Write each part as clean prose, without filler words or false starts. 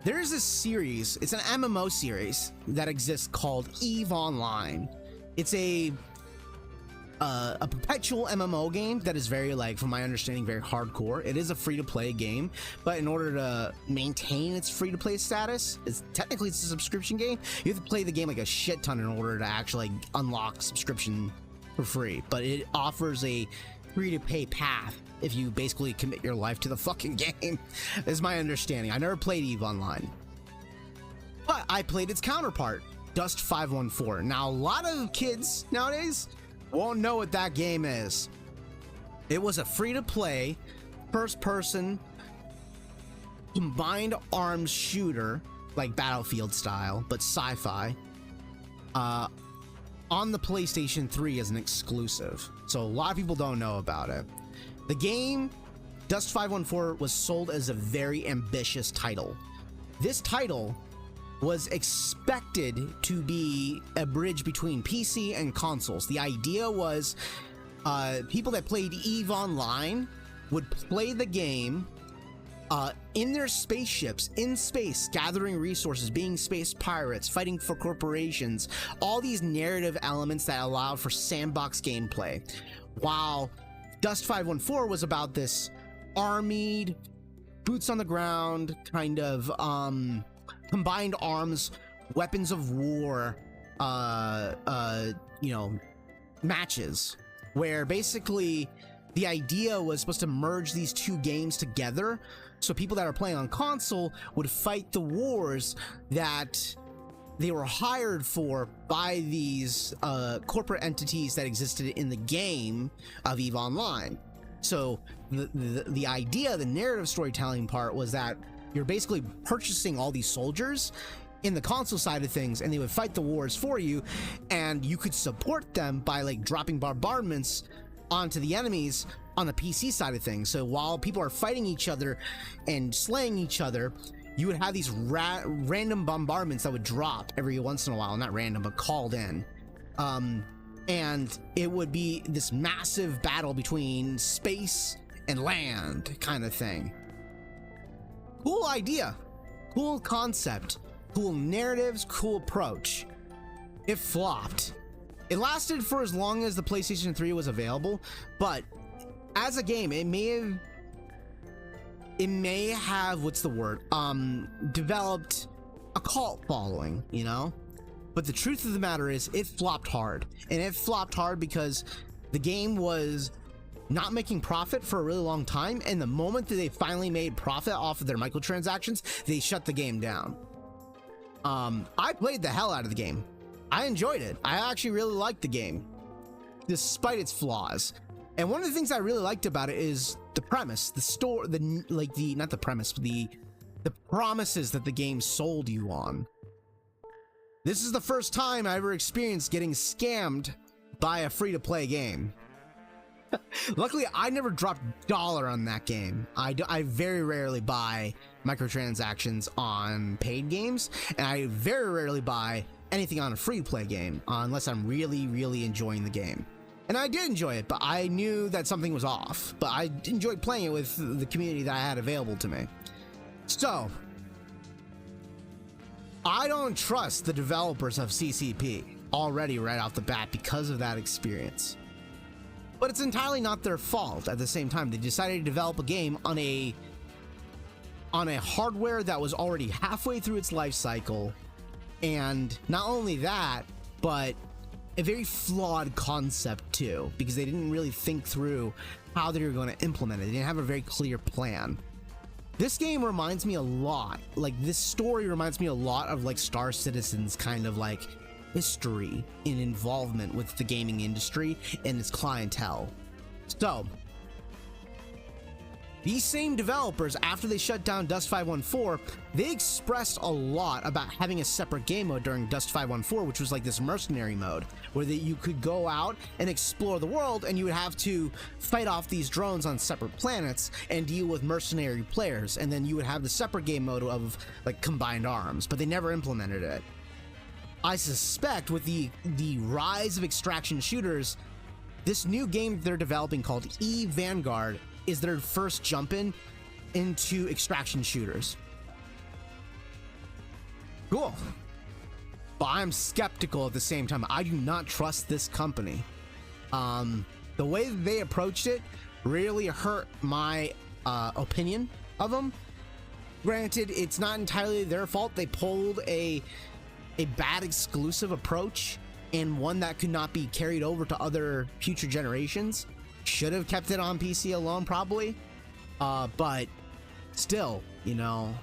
There's this series, it's an MMO series that exists called EVE Online. It's a perpetual MMO game that is very, like, from my understanding, very hardcore. It is a free-to-play game, but in order to maintain its free-to-play status, technically it's a subscription game. You have to play the game like a shit ton in order to actually unlock subscription for free, but it offers a free-to-pay path if you basically commit your life to the fucking game, is my understanding. I never played EVE Online, but I played its counterpart, Dust 514. Now, a lot of kids nowadays won't know what that game is. It was a free-to-play, first-person, combined arms shooter, like Battlefield style, but sci-fi, on the PlayStation 3 as an exclusive. So a lot of people don't know about it. The game, Dust 514, was sold as a very ambitious title. This title was expected to be a bridge between PC and consoles. The idea was people that played EVE Online would play the game in their spaceships, in space, gathering resources, being space pirates, fighting for corporations, all these narrative elements that allow for sandbox gameplay. While Dust 514 was about this armied, boots on the ground, kind of combined arms, weapons of war, you know, matches, where basically the idea was supposed to merge these two games together, so people that are playing on console would fight the wars that they were hired for by these corporate entities that existed in the game of EVE Online. So the idea, the narrative storytelling part, was that you're basically purchasing all these soldiers in the console side of things, and they would fight the wars for you, and you could support them by, like, dropping bombardments onto the enemies on the PC side of things. So while people are fighting each other and slaying each other, you would have these random bombardments that would drop every once in a while. Not random, but called in. And it would be this massive battle between space and land kind of thing. Cool idea, cool concept, cool narratives, cool approach. It flopped. It lasted for as long as the PlayStation 3 was available, but as a game, it may have, what's the word, developed a cult following, you know? But the truth of the matter is, it flopped hard. And it flopped hard because the game was not making profit for a really long time, and the moment that they finally made profit off of their microtransactions, they shut the game down. I played the hell out of the game. I enjoyed it. I actually really liked the game, despite its flaws. And one of the things I really liked about it is the premise, the story, not the premise, but the promises that the game sold you on. This is the first time I ever experienced getting scammed by a free-to-play game. Luckily, I never dropped a dollar on that game. I very rarely buy microtransactions on paid games, and I very rarely buy anything on a free-to-play game unless I'm really, really enjoying the game. And I did enjoy it, but I knew that something was off. But I enjoyed playing it with the community that I had available to me. So, I don't trust the developers of CCP already right off the bat because of that experience. But it's entirely not their fault at the same time. They decided to develop a game on a hardware that was already halfway through its life cycle. And not only that, but a very flawed concept too, because they didn't really think through how they were going to implement it. They didn't have a very clear plan. This game reminds me a lot, like, this story reminds me a lot of, like, Star Citizen's kind of, like, history and involvement with the gaming industry and its clientele. So, these same developers, after they shut down Dust 514, they expressed a lot about having a separate game mode during Dust 514, which was like this mercenary mode, where you could go out and explore the world, and you would have to fight off these drones on separate planets and deal with mercenary players, and then you would have the separate game mode of, like, combined arms, but they never implemented it. I suspect with the rise of extraction shooters, this new game they're developing called EVE Vanguard is their first jump into extraction shooters. Cool. But I'm skeptical at the same time. I do not trust this company. The way that they approached it really hurt my opinion of them. Granted, it's not entirely their fault. They pulled a bad exclusive approach, and one that could not be carried over to other future generations. Should have kept it on PC alone, probably. But still, you know,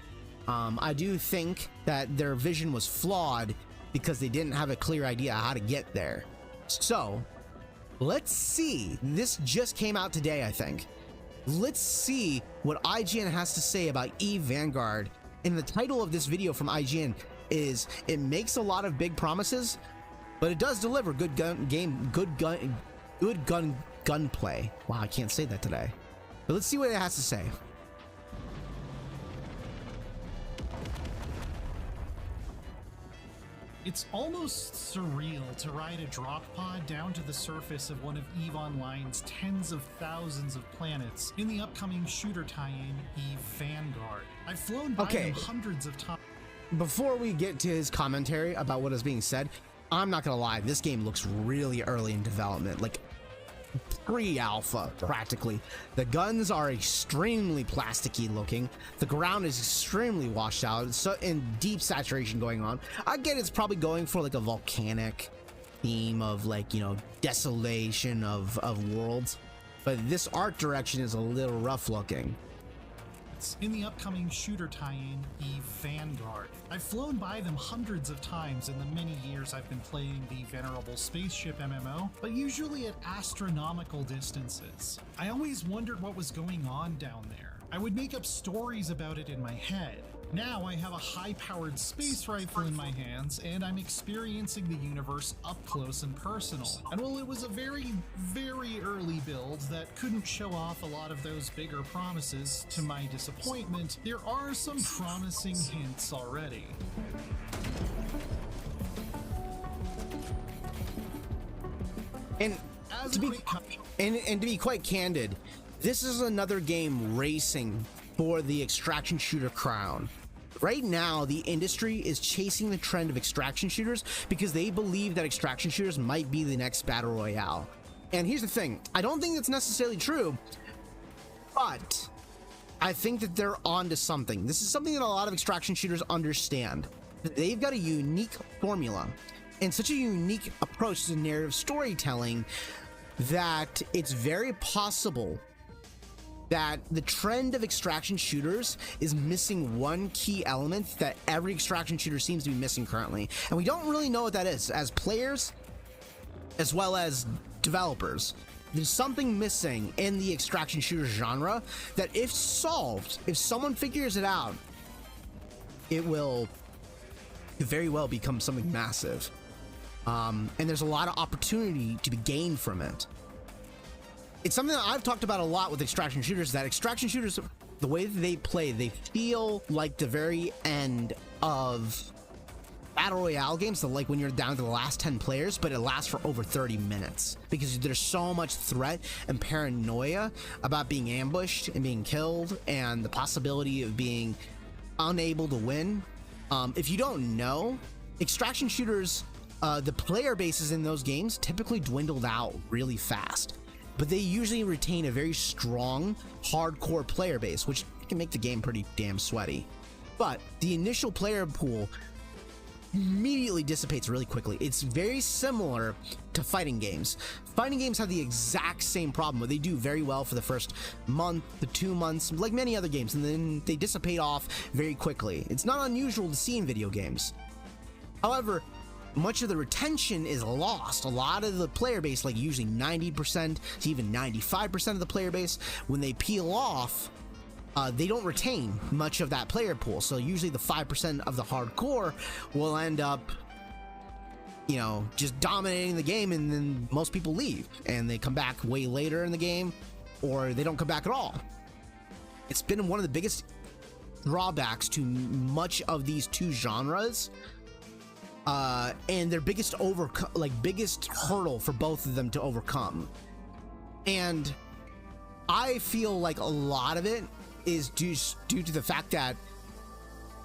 I do think that their vision was flawed because they didn't have a clear idea how to get there. So let's see. This just came out today, I think. Let's see what IGN has to say about EVE Vanguard. And the title of this video from IGN is, it makes a lot of big promises, but it does deliver good gunplay. Wow, I can't say that today. But let's see what it has to say. It's almost surreal to ride a drop pod down to the surface of one of EVE Online's tens of thousands of planets in the upcoming shooter tie-in EVE Vanguard. I've flown by them hundreds of times. Before we get to his commentary about what is being said, I'm not gonna lie, this game looks really early in development, like pre-alpha practically. The guns are extremely plasticky looking. The ground is extremely washed out, so in deep saturation going on. I get it's probably going for like a volcanic theme of, like, you know, desolation of worlds, but this art direction is a little rough looking. In the upcoming shooter tie-in EVE Vanguard. I've flown by them hundreds of times in the many years I've been playing the venerable spaceship MMO, but usually at astronomical distances. I always wondered what was going on down there. I would make up stories about it in my head. Now I have a high-powered space rifle in my hands, and I'm experiencing the universe up close and personal. And while it was a very, very early build that couldn't show off a lot of those bigger promises, to my disappointment, there are some promising hints already. And to be quite candid, this is another game racing for the extraction shooter crown. Right now, the industry is chasing the trend of extraction shooters because they believe that extraction shooters might be the next battle royale. And here's the thing, I don't think that's necessarily true, but I think that they're onto something. This is something that a lot of extraction shooters understand. They've got a unique formula and such a unique approach to narrative storytelling that it's very possible that the trend of extraction shooters is missing one key element that every extraction shooter seems to be missing currently. And we don't really know what that is as players as well as developers. There's something missing in the extraction shooter genre that, if solved, if someone figures it out, it will very well become something massive. And there's a lot of opportunity to be gained from it. It's something that I've talked about a lot with extraction shooters, that extraction shooters, the way that they play, they feel like the very end of battle royale games, so like when you're down to the last 10 players, but it lasts for over 30 minutes because there's so much threat and paranoia about being ambushed and being killed and the possibility of being unable to win. If you don't know, extraction shooters, the player bases in those games typically dwindled out really fast, but they usually retain a very strong hardcore player base, which can make the game pretty damn sweaty. But the initial player pool immediately dissipates really quickly. It's very similar to fighting games. Fighting games have the exact same problem where they do very well for the first month to 2 months, like many other games, and then they dissipate off very quickly. It's not unusual to see in video games. However, much of the retention is lost. A lot of the player base, like usually 90% to even 95% of the player base, when they peel off, they don't retain much of that player pool. So usually the 5% of the hardcore will end up, you know, just dominating the game, and then most people leave and they come back way later in the game, or they don't come back at all. It's been one of the biggest drawbacks to much of these two genres. And their biggest biggest hurdle for both of them to overcome. And I feel like a lot of it is due to the fact that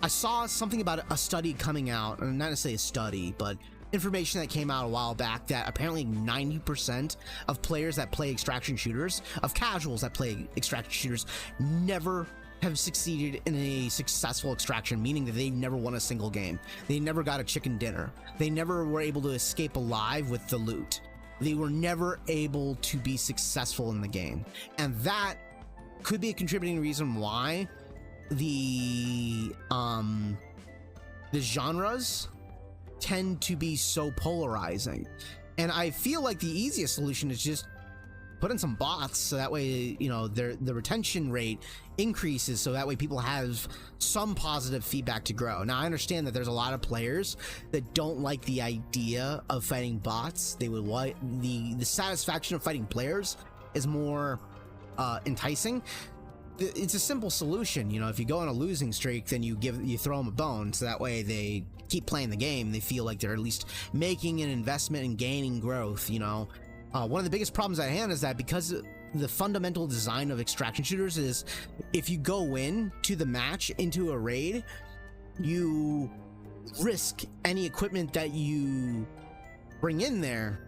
I saw something about a study coming out, and not necessarily a study, but information that came out a while back that apparently 90% of players that play extraction shooters, of casuals that play extraction shooters, never have succeeded in a successful extraction, meaning that they never won a single game. They never got a chicken dinner. They never were able to escape alive with the loot. They were never able to be successful in the game. And that could be a contributing reason why the genres tend to be so polarizing. And I feel like the easiest solution is just put in some bots, so that way, you know, the retention rate increases, so that way people have some positive feedback to grow. Now, I understand that there's a lot of players that don't like the idea of fighting bots. They would like the satisfaction of fighting players is more enticing. It's a simple solution, you know. If you go on a losing streak, then you throw them a bone, so that way they keep playing the game. They feel like they're at least making an investment and gaining growth, you know. One of the biggest problems at hand is that because the fundamental design of extraction shooters is, if you go in to the match into a raid, you risk any equipment that you bring in there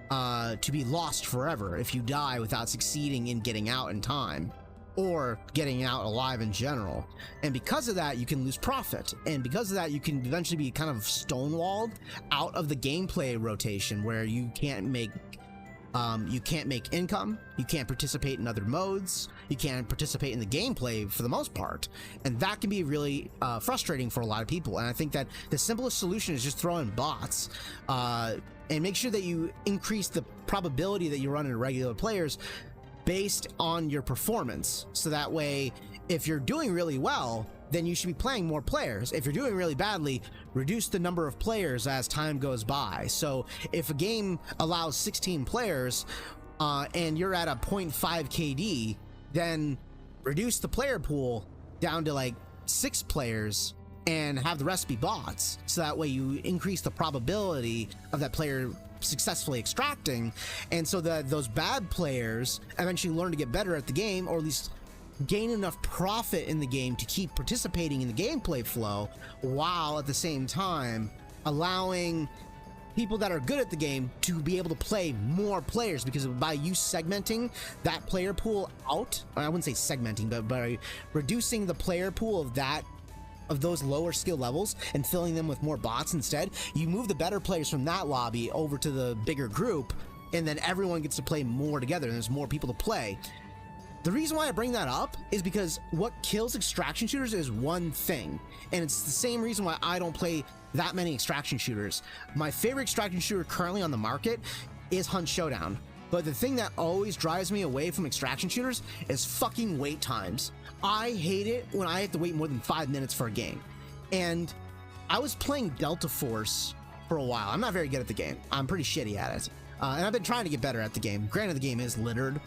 to be lost forever if you die without succeeding in getting out in time, or getting out alive in general. And because of that, you can lose profit, and because of that, you can eventually be kind of stonewalled out of the gameplay rotation, where you can't make income, you can't participate in other modes, you can't participate in the gameplay for the most part, and that can be really frustrating for a lot of people. And I think that the simplest solution is just throw in bots, and make sure that you increase the probability that you run into regular players based on your performance, so that way, if you're doing really well, then you should be playing more players. If you're doing really badly, reduce the number of players as time goes by. So if a game allows 16 players and you're at a 0.5 KD, then reduce the player pool down to like 6 players and have the rest be bots, so that way you increase the probability of that player successfully extracting, and so that those bad players eventually learn to get better at the game, or at least gain enough profit in the game to keep participating in the gameplay flow, while at the same time allowing people that are good at the game to be able to play more players, because by you segmenting that player pool out, I wouldn't say segmenting, but by reducing the player pool of those lower skill levels and filling them with more bots instead, you move the better players from that lobby over to the bigger group, and then everyone gets to play more together, and there's more people to play. The reason why I bring that up is because what kills extraction shooters is one thing, and it's the same reason why I don't play that many extraction shooters. My favorite extraction shooter currently on the market is Hunt Showdown, but the thing that always drives me away from extraction shooters is fucking wait times. I hate it when I have to wait more than 5 minutes for a game. And I was playing Delta Force for a while. I'm not very good at the game. I'm pretty shitty at it. And I've been trying to get better at the game. Granted, the game is littered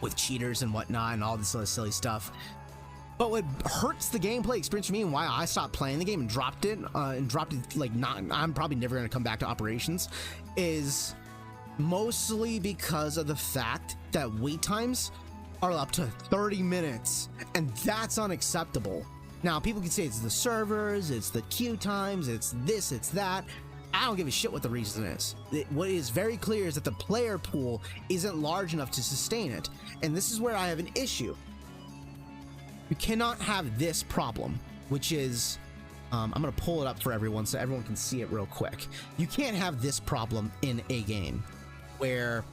with cheaters and whatnot and all this other silly stuff. But what hurts the gameplay experience for me, and why I stopped playing the game and dropped it like I'm probably never going to come back to operations, is mostly because of the fact that wait times are up to 30 minutes, and that's unacceptable. Now, people can say it's the servers, it's the queue times, it's this, it's that. I don't give a shit what the reason is. What is very clear is that the player pool isn't large enough to sustain it, and this is where I have an issue. You cannot have this problem, which is, I'm gonna pull it up for everyone so everyone can see it real quick. You can't have this problem in a game where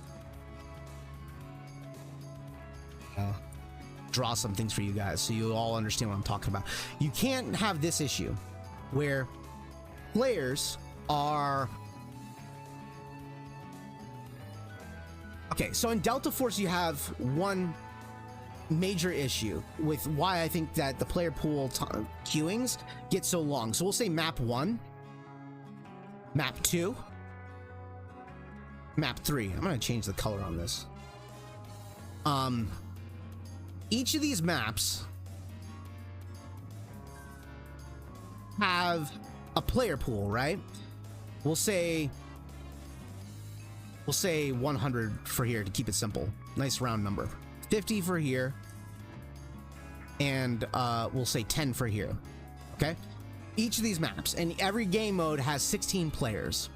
draw some things for you guys so you all understand what I'm talking about. You can't have this issue where players are... Okay, so in Delta Force you have one major issue with why I think that the player pool queuings get so long. So we'll say map 1, map 2, map 3. I'm gonna change the color on this. Each of these maps have a player pool, right? We'll say 100 for here to keep it simple. Nice round number. 50 for here, and we'll say 10 for here. Okay, each of these maps, and every game mode has 16 players.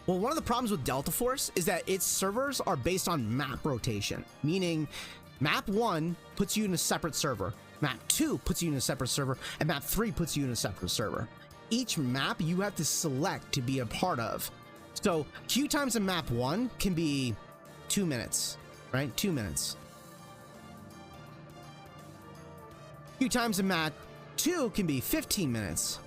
Well, one of the problems with Delta Force is that its servers are based on map rotation, meaning map 1 puts you in a separate server, map 2 puts you in a separate server, and map 3 puts you in a separate server. Each map you have to select to be a part of. So queue times in map 1 can be 2 minutes, right? 2 minutes. Queue times in map 2 can be 15 minutes.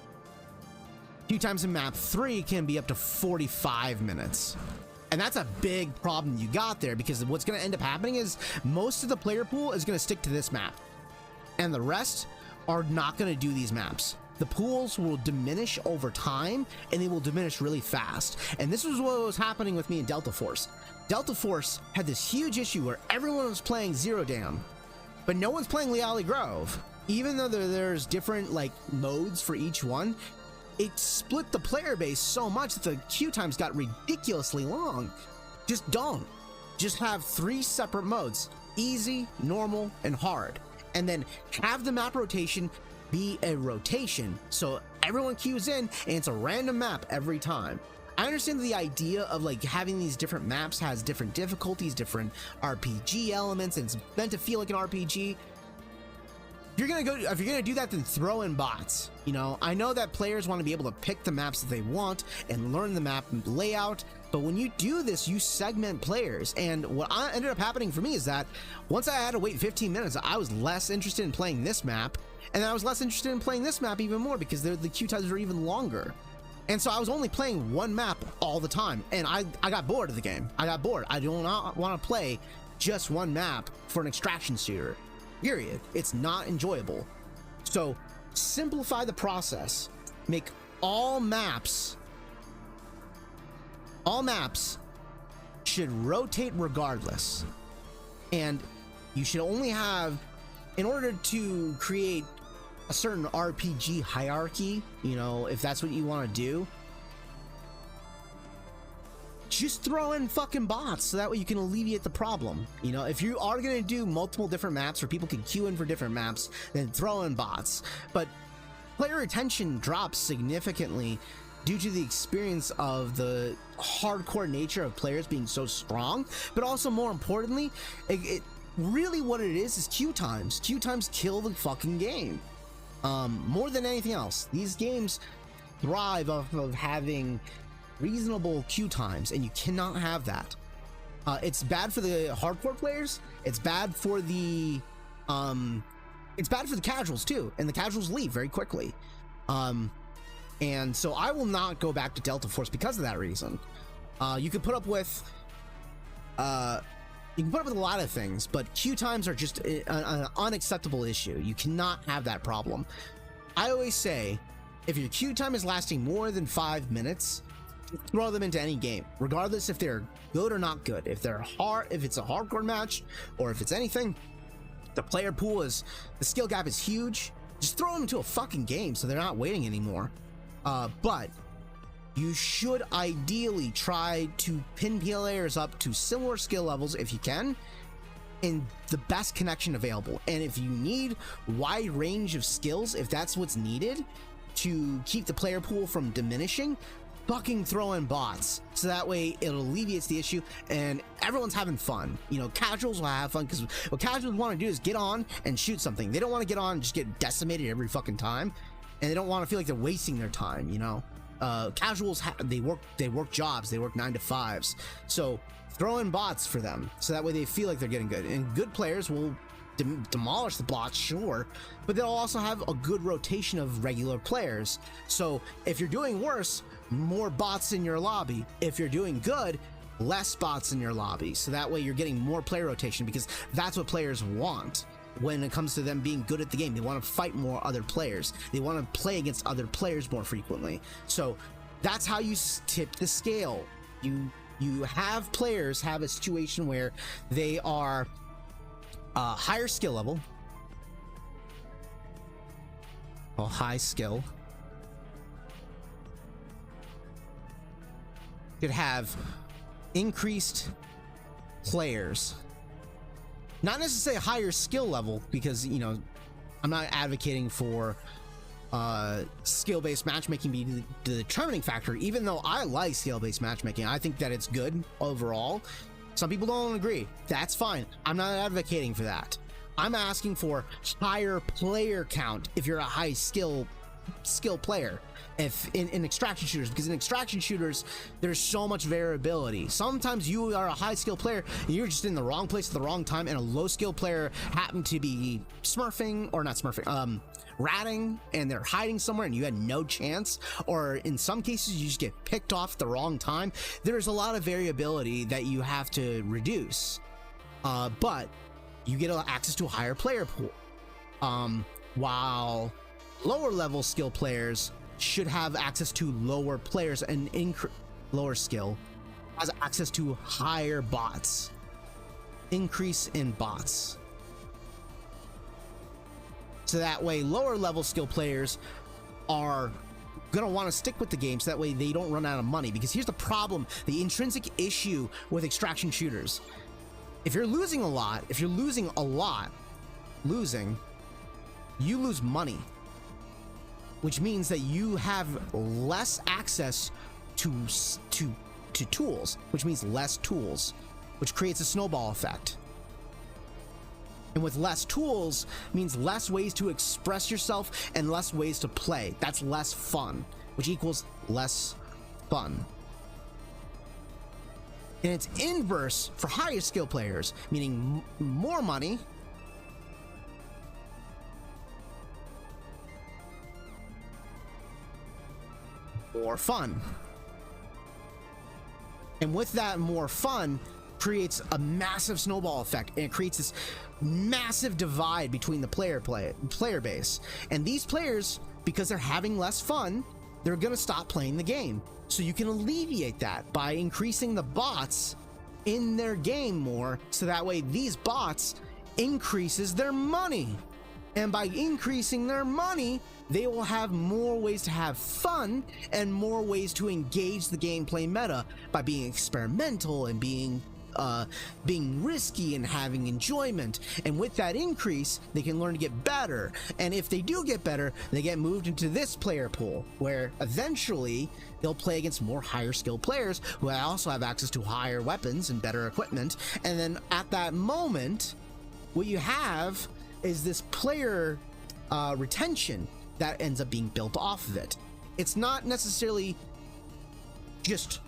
Queue times in map 3 can be up to 45 minutes. And that's a big problem you got there, because what's going to end up happening is most of the player pool is going to stick to this map, and the rest are not going to do these maps. The pools will diminish over time, and they will diminish really fast. And this was what was happening with me in Delta Force. Delta Force had this huge issue where everyone was playing Zero Down, but no one's playing Leali Grove. Even though there's different like modes for each one, it split the player base so much that the queue times got ridiculously long. Just don't. Just have 3 separate modes: easy, normal, and hard. And then have the map rotation be a rotation, so everyone queues in and it's a random map every time. I understand the idea of like having these different maps has different difficulties, different RPG elements, and it's meant to feel like an RPG. If you're gonna do that, then throw in bots. You know, I know that players want to be able to pick the maps that they want and learn the map layout, but when you do this, you segment players. And what ended up happening for me is that once I had to wait 15 minutes, I was less interested in playing this map, and I was less interested in playing this map even more because the queue times are even longer. And so I was only playing one map all the time, and I got bored of the game. I got bored. I do not want to play just one map for an extraction shooter. Period. It's not enjoyable. So simplify the process. Make all maps should rotate regardless. And you should only have, in order to create a certain RPG hierarchy, you know, if that's what you want to do, just throw in fucking bots so that way you can alleviate the problem. You know, if you are going to do multiple different maps where people can queue in for different maps, then throw in bots. But player retention drops significantly due to the experience of the hardcore nature of players being so strong, but also more importantly, it really what it is queue times. Queue times kill the fucking game. More than anything else, these games thrive off of having reasonable queue times, and you cannot have that. It's bad for the hardcore players. It's bad for the casuals too, and the casuals leave very quickly. And so I will not go back to Delta Force because of that reason. You can put up with a lot of things, but queue times are just an unacceptable issue. You cannot have that problem. I always say, if your queue time is lasting more than 5 minutes, throw them into any game, regardless if they're good or not good. If they're hard, if it's a hardcore match, or if it's anything, the player pool is, the skill gap is huge, just throw them into a fucking game so they're not waiting anymore. But you should ideally try to pin players up to similar skill levels if you can, in the best connection available. And if you need wide range of skills, if that's what's needed to keep the player pool from diminishing, fucking throw in bots so that way it alleviates the issue and everyone's having fun. You know, casuals will have fun because what casuals want to do is get on and shoot something. They don't want to get on and just get decimated every fucking time, and they don't want to feel like they're wasting their time. You know, casuals they work jobs, they work 9 to 5s, so throw in bots for them so that way they feel like they're getting good. And good players will demolish the bots, sure, but they'll also have a good rotation of regular players. So if you're doing worse, more bots in your lobby. If you're doing good, less bots in your lobby, so that way you're getting more player rotation, because that's what players want when it comes to them being good at the game. They want to fight more other players, they want to play against other players more frequently. So that's how you tip the scale. You have players have a situation where they are higher skill level, or high skill, could have increased players, not necessarily higher skill level, because, you know, I'm not advocating for skill-based matchmaking be the determining factor. Even though I like skill-based matchmaking, I think that it's good overall. Some people don't agree. That's fine. I'm not advocating for that. I'm asking for higher player count if you're a high skill player. If in extraction shooters, because in extraction shooters there's so much variability. Sometimes you are a high skill player and you're just in the wrong place at the wrong time, and a low skill player happened to be smurfing, or not smurfing, ratting, and they're hiding somewhere and you had no chance, or in some cases you just get picked off at the wrong time. There's a lot of variability that you have to reduce, but you get access to a higher player pool, while lower level skill players should have access to lower players, and lower skill has access to higher bots, increase in bots. So that way lower level skill players are gonna want to stick with the game, so that way they don't run out of money. Because here's the problem, the intrinsic issue with extraction shooters: if you're losing a lot, you lose money, which means that you have less access to tools, which means less tools, which creates a snowball effect. And with less tools means less ways to express yourself and less ways to play. That's less fun, which equals less fun. And it's inverse for higher skill players, meaning more money, more fun. And with that more fun creates a massive snowball effect, and it creates this massive divide between the player base. And these players, because they're having less fun, they're gonna stop playing the game. So you can alleviate that by increasing the bots in their game more, so that way these bots increases their money. And by increasing their money, they will have more ways to have fun and more ways to engage the gameplay meta by being experimental and being risky and having enjoyment. And with that increase, they can learn to get better. And if they do get better, they get moved into this player pool, where eventually they'll play against more higher skilled players who also have access to higher weapons and better equipment. And then at that moment, what you have is this player retention that ends up being built off of it. It's not necessarily just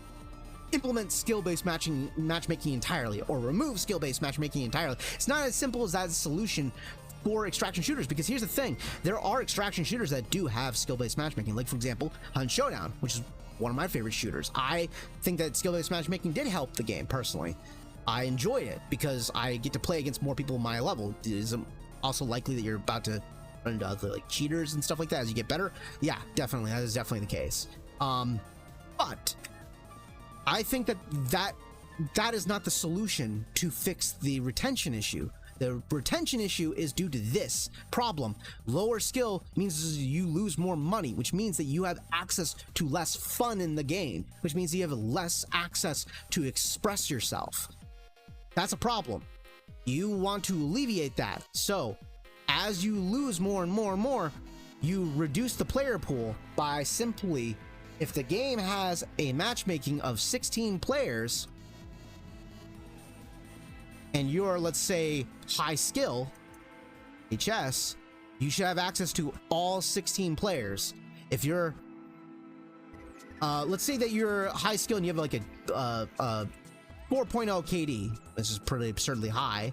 implement skill-based matchmaking entirely, or remove skill-based matchmaking entirely. It's not as simple as that solution for extraction shooters, because here's the thing: there are extraction shooters that do have skill-based matchmaking, like for example Hunt Showdown, which is one of my favorite shooters. I think that skill-based matchmaking did help the game personally. I enjoy it because I get to play against more people my level. It is also likely that you're about to run into other like cheaters and stuff like that as you get better. Yeah, definitely, that is definitely the case. But I think that is not the solution to fix the retention issue. The retention issue is due to this problem. Lower skill means you lose more money, which means that you have access to less fun in the game, which means you have less access to express yourself. That's a problem. You want to alleviate that. So as you lose more and more and more, you reduce the player pool by simply, if the game has a matchmaking of 16 players and you're, let's say, high skill HS, you should have access to all 16 players. If you're let's say that you're high skill and you have like a 4.0 KD, this is pretty absurdly high,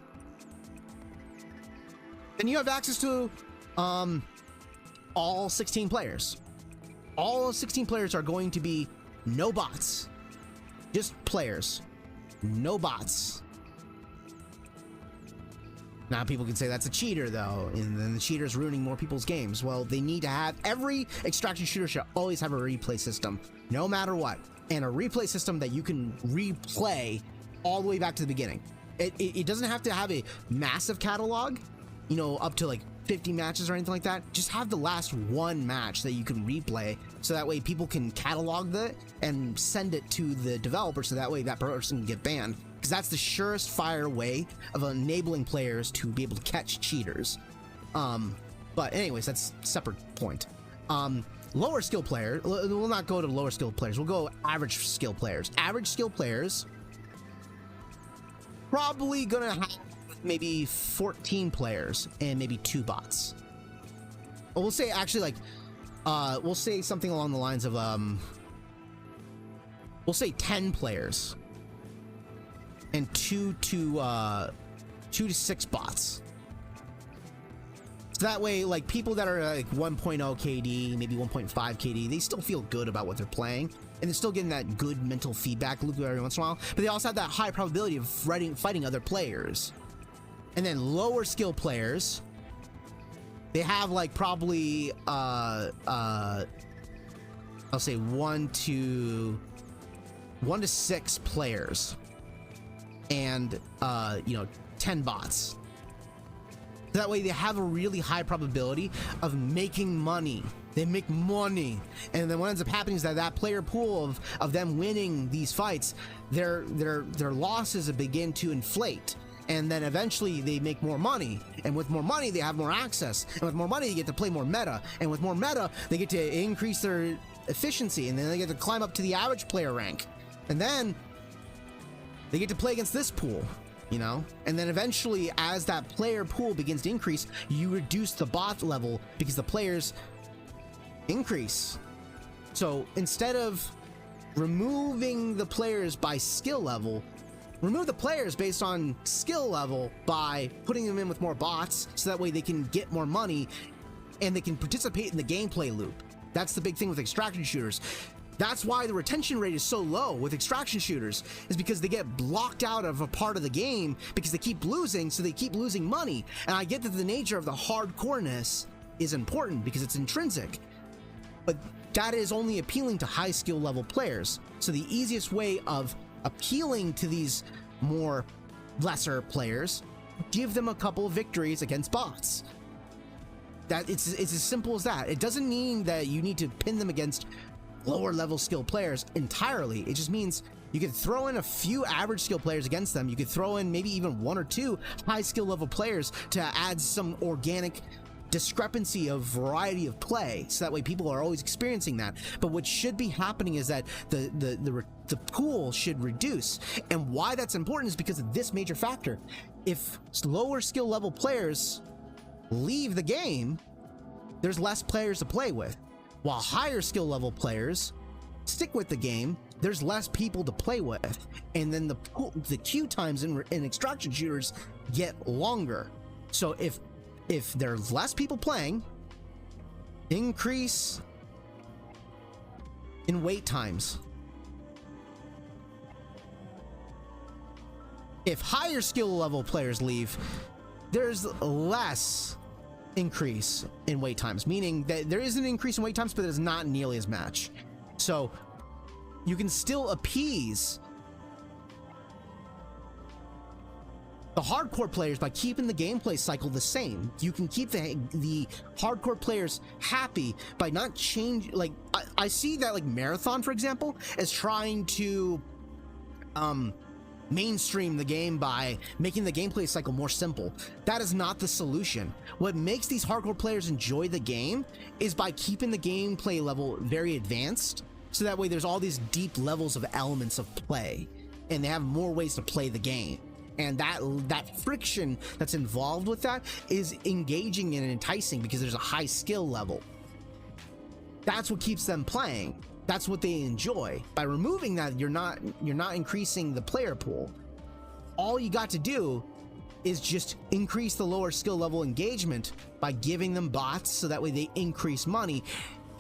then you have access to all 16 players. All 16 players are going to be no bots, just players, no bots. Now people can say that's a cheater though, and then the cheater's ruining more people's games. Well, they need to have, every extraction shooter should always have a replay system, no matter what, and a replay system that you can replay all the way back to the beginning. It doesn't have to have a massive catalog, you know, up to like 50 matches or anything like that. Just have the last one match that you can replay, so that way people can catalog that and send it to the developer, so that way that person can get banned, because that's the surest fire way of enabling players to be able to catch cheaters. But anyways, that's a separate point. Lower skill player, we'll not go to lower skill players, we'll go average skill players. Average skill players probably gonna have maybe 14 players and maybe 2 bots. Or we'll say actually like we'll say something along the lines of we'll say 10 players and 2 to 6 bots. So that way, like, people that are like 1.0 KD, maybe 1.5 KD, they still feel good about what they're playing, and they're still getting that good mental feedback loop every once in a while, but they also have that high probability of fighting other players. And then lower skill players, they have like probably I'll say 1 to 6 players and 10 bots. That way they have a really high probability of making money. They make money, and then what ends up happening is that player pool of them winning these fights, their losses begin to inflate, and then eventually they make more money, and with more money they have more access, and with more money they get to play more meta, and with more meta they get to increase their efficiency, and then they get to climb up to the average player rank, and then they get to play against this pool. And then eventually, as that player pool begins to increase, you reduce the bot level because the players increase. So instead of removing the players by skill level, remove the players based on skill level by putting them in with more bots, so that way they can get more money and they can participate in the gameplay loop. That's the big thing with extraction shooters. That's why the retention rate is so low with extraction shooters, is because they get blocked out of a part of the game because they keep losing, so they keep losing money. And I get that the nature of the hardcoreness is important because it's intrinsic, but that is only appealing to high skill level players. So the easiest way of appealing to these more lesser players, give them a couple of victories against bots. That it's as simple as that. It doesn't mean that you need to pin them against lower level skill players entirely. It just means you could throw in a few average skill players against them. You could throw in maybe even 1 or 2 high skill level players to add some organic discrepancy of variety of play, so that way people are always experiencing that. But what should be happening is that the pool should reduce, and why that's important is because of this major factor. If lower skill level players leave the game, there's less players to play with. While higher skill level players stick with the game, there's less people to play with, and then the queue times in extraction shooters get longer. So if there's less people playing, increase in wait times. If higher skill level players leave, there's less increase in wait times, meaning that there is an increase in wait times, but it's not nearly as much. So you can still appease the hardcore players by keeping the gameplay cycle the same. You can keep the hardcore players happy by not change. Like I see that like Marathon, for example, is trying to mainstream the game by making the gameplay cycle more simple. That is not the solution. What makes these hardcore players enjoy the game is by keeping the gameplay level very advanced, so that way there's all these deep levels of elements of play, and they have more ways to play the game. And that friction that's involved with that is engaging and enticing because there's a high skill level. That's what keeps them playing. That's what they enjoy. By removing that, you're not increasing the player pool. All you got to do is just increase the lower skill level engagement by giving them bots, so that way they increase money.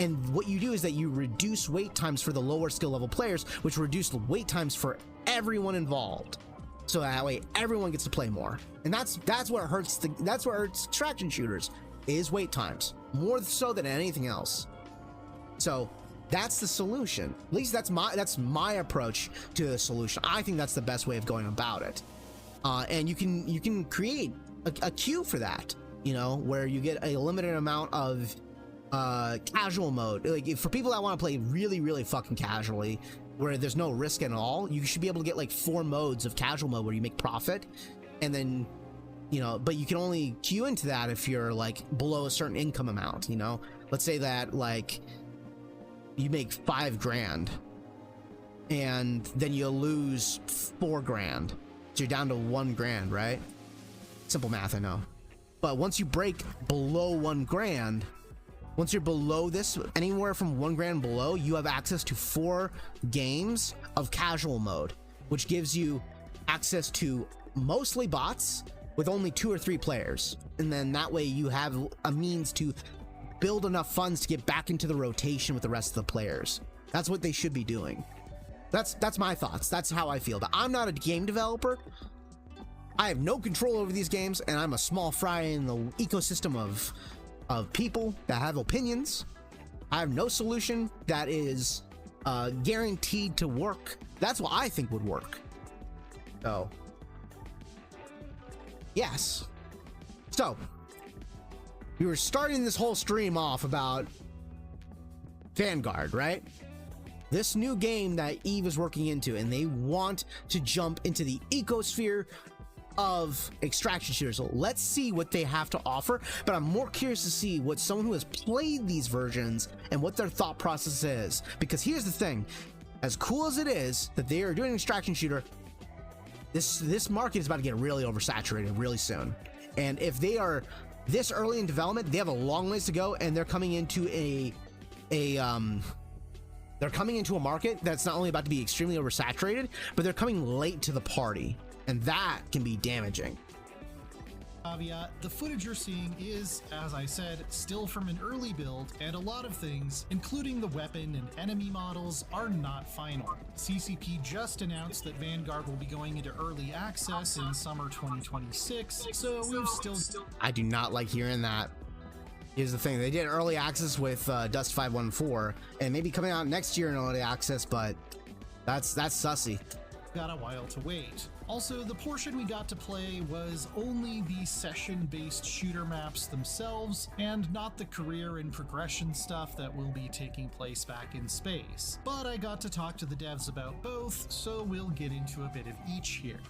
And what you do is that you reduce wait times for the lower skill level players, which reduce the wait times for everyone involved. So that way everyone gets to play more. And that's what hurts extraction shooters, is wait times, more so than anything else. So that's the solution. At least that's my approach to the solution. I think that's the best way of going about it. And you can create a queue for that, where you get a limited amount of casual mode. Like for people that want to play really, really fucking casually, where there's no risk at all, you should be able to get like 4 modes of casual mode where you make profit, and then but you can only queue into that if you're like below a certain income amount. let's say that like you make 5 grand and then you lose 4 grand. So you're down to 1 grand, right? Simple math, I know. But once you break below 1 grand, once you're below this, anywhere from 1 grand below, you have access to 4 games of casual mode, which gives you access to mostly bots with only 2 or 3 players. And then that way you have a means to build enough funds to get back into the rotation with the rest of the players. That's what they should be doing. That's my thoughts. That's how I feel. But I'm not a game developer. I have no control over these games, and I'm a small fry in the ecosystem of people that have opinions. I have no solution that is guaranteed to work. That's what I think would work. So, yes. So, we were starting this whole stream off about Vanguard, right? This new game that EVE is working into, and they want to jump into the ecosphere of extraction shooters. So let's see what they have to offer, but I'm more curious to see what someone who has played these versions and what their thought process is. Because here's the thing, as cool as it is that they are doing an extraction shooter, this market is about to get really oversaturated really soon. And if they are this early in development, they have a long ways to go, and they're coming into they're coming into a market that's not only about to be extremely oversaturated, but they're coming late to the party, and that can be damaging. Caveat, the footage you're seeing is, as I said, still from an early build, and a lot of things, including the weapon and enemy models, are not final. CCP just announced that Vanguard will be going into early access in summer 2026, so we've still... I do not like hearing that. Here's the thing, they did early access with Dust 514, and maybe coming out next year in early access, but that's sussy. Got a while to wait. Also, the portion we got to play was only the session-based shooter maps themselves, and not the career and progression stuff that will be taking place back in space. But I got to talk to the devs about both, so we'll get into a bit of each here.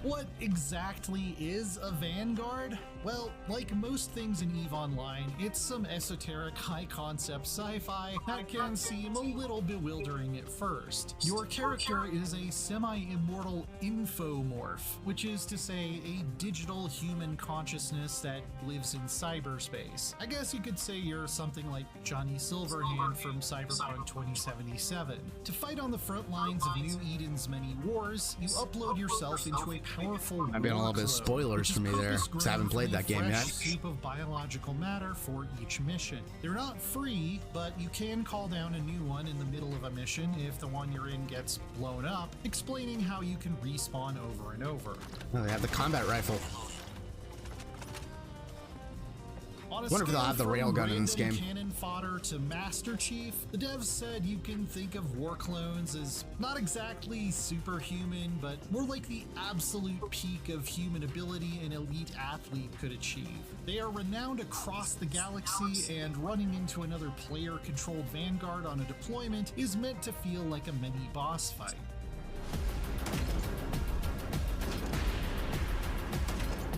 What exactly is a Vanguard? Well, like most things in EVE Online, it's some esoteric high-concept sci-fi that can seem a little bewildering at first. Your character is a semi-immortal infomorph, which is to say a digital human consciousness that lives in cyberspace. I guess you could say you're something like Johnny Silverhand from Cyberpunk 2077. To fight on the front lines of New Eden's many wars, you upload yourself into a powerful I've been a little bit of spoilers for me there, because I haven't played that game yet. Soup of biological matter for each mission. They're not free, but you can call down a new one in the middle of a mission if the one you're in gets blown up, explaining how you can respawn over and over. Oh, they have the combat rifle. I wonder if they'll have the railgun in this game. Cannon fodder to Master Chief, the devs said you can think of war clones as not exactly superhuman, but more like the absolute peak of human ability an elite athlete could achieve. They are renowned across the galaxy, and running into another player-controlled Vanguard on a deployment is meant to feel like a mini boss fight.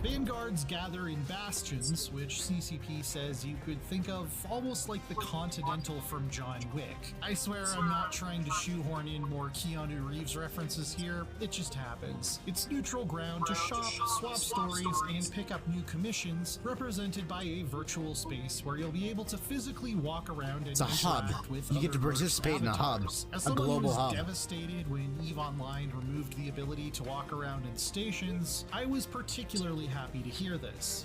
Vanguards gather in bastions, which CCP says you could think of almost like the Continental from John Wick. I swear I'm not trying to shoehorn in more Keanu Reeves references here, it just happens. It's neutral ground to shop, swap stories, and pick up new commissions, represented by a virtual space where you'll be able to physically walk around and it's a hub. With you get to participate in a hub, a global hub. Devastated when EVE Online removed the ability to walk around in stations, I was particularly happy to hear this.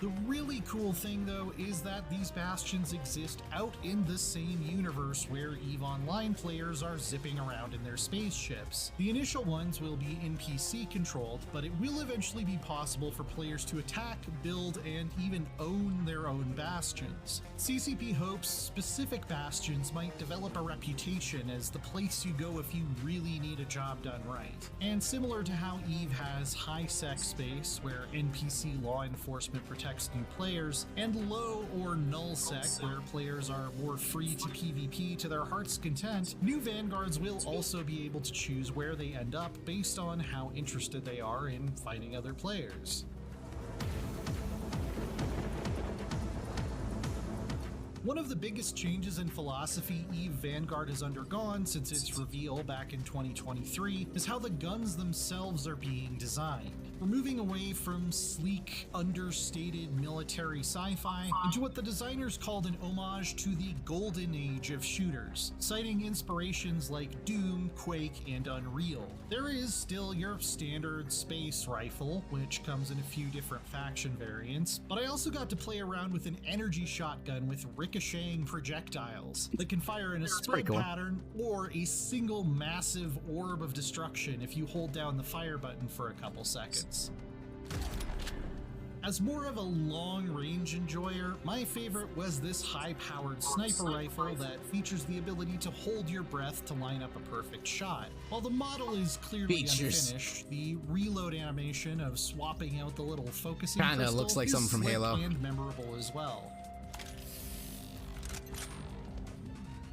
The really cool thing, though, is that these bastions exist out in the same universe where EVE Online players are zipping around in their spaceships. The initial ones will be NPC controlled, but it will eventually be possible for players to attack, build, and even own their own bastions. CCP hopes specific bastions might develop a reputation as the place you go if you really need a job done right. And similar to how EVE has high-sec space, where NPC law enforcement protects new players, and low or null sec, where players are more free to PvP to their heart's content, new Vanguards will also be able to choose where they end up based on how interested they are in fighting other players. One of the biggest changes in philosophy EVE Vanguard has undergone since its reveal back in 2023 is how the guns themselves are being designed. We're moving away from sleek, understated military sci-fi into what the designers called an homage to the golden age of shooters, citing inspirations like Doom, Quake, and Unreal. There is still your standard space rifle, which comes in a few different faction variants, but I also got to play around with an energy shotgun with ricocheting projectiles that can fire in a spread pattern or a single massive orb of destruction if you hold down the fire button for a couple seconds. As more of a long-range enjoyer, my favorite was this high-powered sniper rifle that features the ability to hold your breath to line up a perfect shot. While the model is clearly unfinished, the reload animation of swapping out the little focusing kinda looks like something from Halo and memorable as well.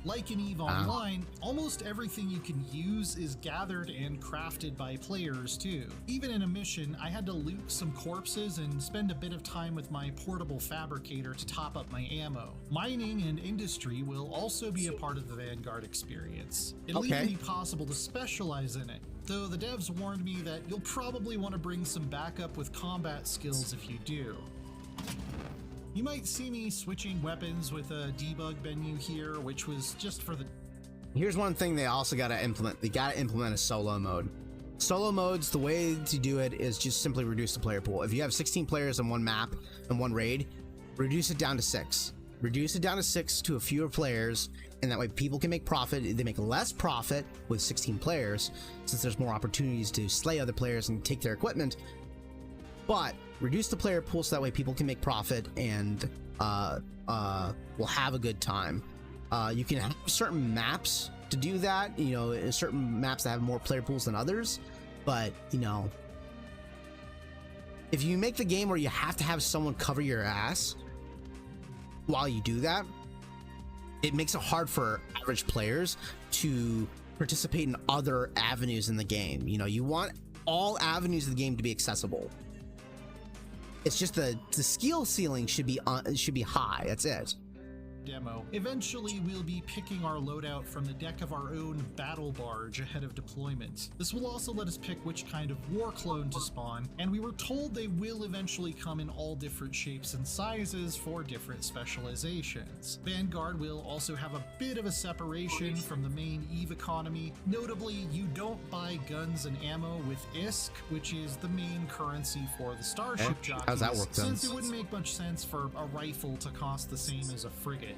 Like in EVE Online, almost everything you can use is gathered and crafted by players too. Even in a mission, I had to loot some corpses and spend a bit of time with my portable fabricator to top up my ammo. Mining and industry will also be a part of the Vanguard experience. It'll even be possible to specialize in it, though the devs warned me that you'll probably want to bring some backup with combat skills if you do. You might see me switching weapons with a debug menu here, which was just for the... Here's one thing they also got to implement. They got to implement a solo mode. Solo modes, the way to do it is just simply reduce the player pool. If you have 16 players on one map and one raid, reduce it down to 6. Reduce it down to 6 to a fewer players, and that way people can make profit. They make less profit with 16 players, since there's more opportunities to slay other players and take their equipment. But reduce the player pool so that way people can make profit and will have a good time. You can have certain maps to do that, you know, certain maps that have more player pools than others, but you know, if you make the game where you have to have someone cover your ass while you do that, it makes it hard for average players to participate in other avenues in the game. You know, you want all avenues of the game to be accessible. It's just the skill ceiling should be high. That's it. Demo. Eventually, we'll be picking our loadout from the deck of our own battle barge ahead of deployment. This will also let us pick which kind of war clone to spawn, and we were told they will eventually come in all different shapes and sizes for different specializations. Vanguard will also have a bit of a separation from the main EVE economy. Notably, you don't buy guns and ammo with ISK, which is the main currency for the starship jockeys. How's that work then? Since it wouldn't make much sense for a rifle to cost the same as a frigate.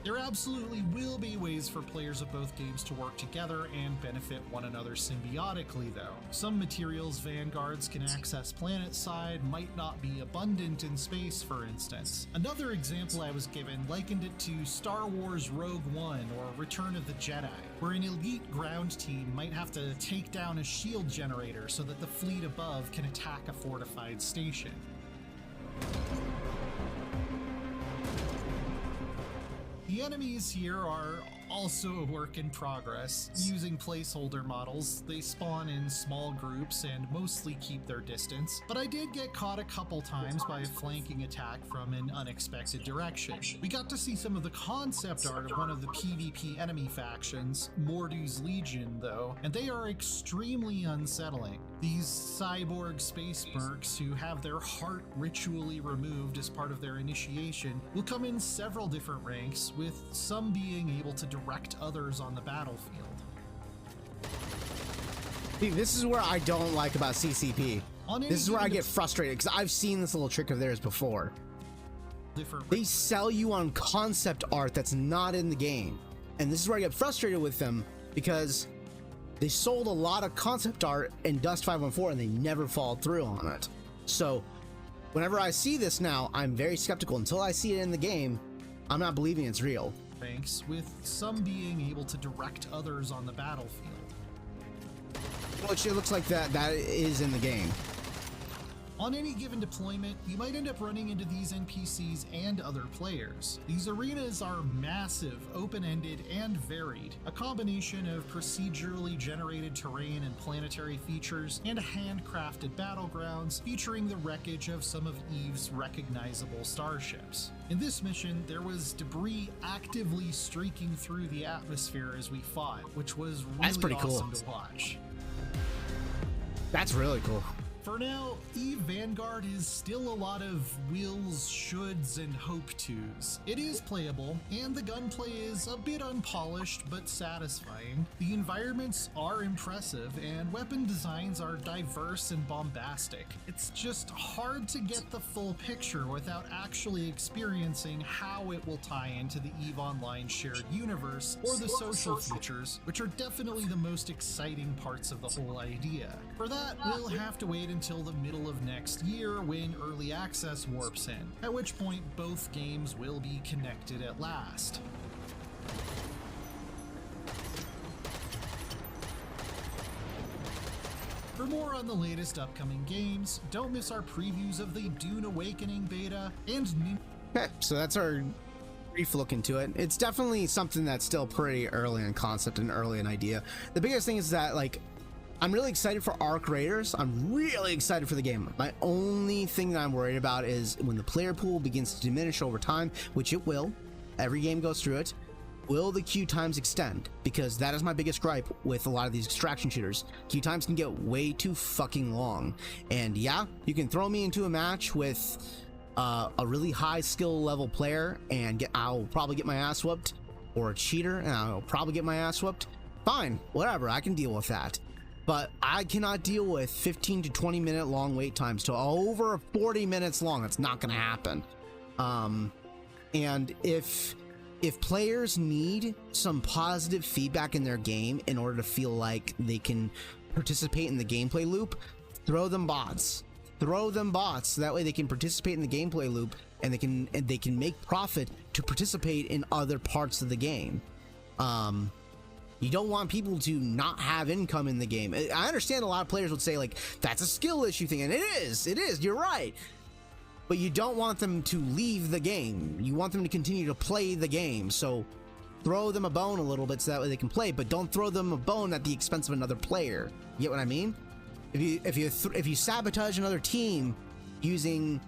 There absolutely will be ways for players of both games to work together and benefit one another symbiotically, though. Some materials Vanguards can access planet-side might not be abundant in space, for instance. Another example I was given likened it to Star Wars Rogue One or Return of the Jedi, where an elite ground team might have to take down a shield generator so that the fleet above can attack a fortified station. The enemies here are also a work in progress. Using placeholder models, they spawn in small groups and mostly keep their distance, but I did get caught a couple times by a flanking attack from an unexpected direction. We got to see some of the concept art of one of the PvP enemy factions, Mordu's Legion, though, and they are extremely unsettling. These cyborg space mercs who have their heart ritually removed as part of their initiation will come in several different ranks, with some being able to direct others on the battlefield. See, this is where I don't like about CCP. This is where I get frustrated, because I've seen this little trick of theirs before. They sell you on concept art that's not in the game. And this is where I get frustrated with them, because they sold a lot of concept art in Dust 514 and they never followed through on it. So whenever I see this now, I'm very skeptical. Until I see it in the game, I'm not believing it's real. Ranks, with some being able to direct others on the battlefield. Which it looks like that is in the game. On any given deployment, you might end up running into these NPCs and other players. These arenas are massive, open-ended, and varied, a combination of procedurally generated terrain and planetary features, and handcrafted battlegrounds featuring the wreckage of some of EVE's recognizable starships. In this mission, there was debris actively streaking through the atmosphere as we fought, which was really awesome to watch. That's really cool. For now, EVE Vanguard is still a lot of wills, shoulds, and hope tos. It is playable, and the gunplay is a bit unpolished but satisfying. The environments are impressive, and weapon designs are diverse and bombastic. It's just hard to get the full picture without actually experiencing how it will tie into the EVE Online shared universe or the social features, which are definitely the most exciting parts of the whole idea. For that, we'll have to wait until the middle of next year when early access warps in, at which point both games will be connected at last. For more on the latest upcoming games, don't miss our previews of the Dune Awakening beta and new. Okay, so that's our brief look into it. It's definitely something that's still pretty early in concept and early in idea. The biggest thing is that, like, I'm really excited for our creators. I'm really excited for the game. My only thing that I'm worried about is when the player pool begins to diminish over time, which it will. Every game goes through it. Will the queue times extend? Because that is my biggest gripe with a lot of these extraction shooters. Queue times can get way too fucking long. And yeah, you can throw me into a match with a really high skill level player and I'll probably get my ass whooped, or a cheater and I'll probably get my ass whooped. Fine, whatever, I can deal with that. But I cannot deal with 15 to 20 minute long wait times to over 40 minutes long. It's not going to happen. And if players need some positive feedback in their game in order to feel like they can participate in the gameplay loop, throw them bots. Throw them bots. So that way they can participate in the gameplay loop and they can make profit to participate in other parts of the game. You don't want people to not have income in the game. I understand a lot of players would say, like, that's a skill issue thing, and it is, you're right. But you don't want them to leave the game. You want them to continue to play the game. So throw them a bone a little bit so that way they can play, but don't throw them a bone at the expense of another player. You get what I mean? If you sabotage another team using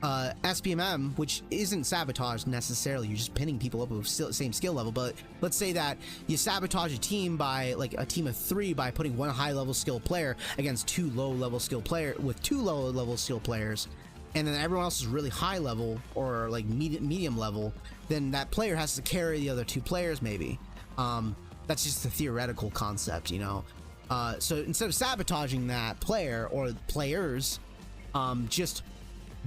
SPMM, which isn't sabotage necessarily, you're just pinning people up with same skill level, but let's say that you sabotage a team by, like, a team of 3 by putting one high level skill player against 2 low level skill player with 2 low level skill players, and then everyone else is really high level or like medium level, then that player has to carry the other 2 players maybe. That's just a theoretical concept, you know. So instead of sabotaging that player or players, just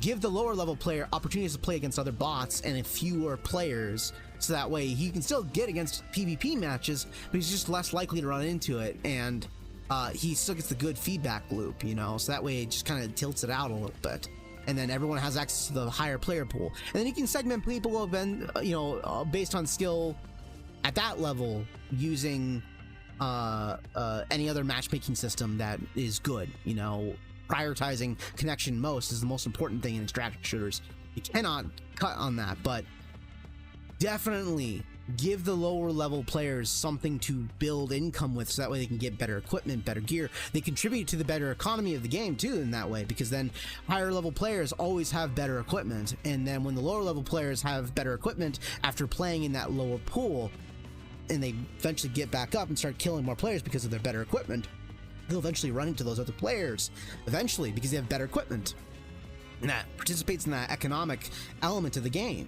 give the lower level player opportunities to play against other bots and fewer players, so that way he can still get against PvP matches, but he's just less likely to run into it, and he still gets the good feedback loop, you know, so that way it just kind of tilts it out a little bit, and then everyone has access to the higher player pool, and then you can segment people based on skill at that level using any other matchmaking system that is good, you know. Prioritizing connection most is the most important thing in extraction shooters. You cannot cut on that, but definitely give the lower level players something to build income with, so that way they can get better equipment, better gear. They contribute to the better economy of the game too in that way, because then higher level players always have better equipment, and then when the lower level players have better equipment after playing in that lower pool, and they eventually get back up and start killing more players because of their better equipment, they'll eventually run into those other players eventually because they have better equipment, and that participates in that economic element of the game.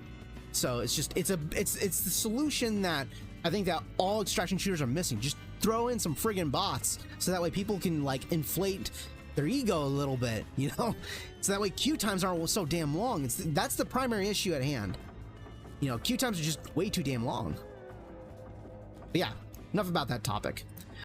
So it's the solution that I think that all extraction shooters are missing. Just throw in some friggin' bots so that way people can, like, inflate their ego a little bit, you know, so that way queue times aren't so damn long. That's the primary issue at hand. You know, queue times are just way too damn long. But yeah, enough about that topic.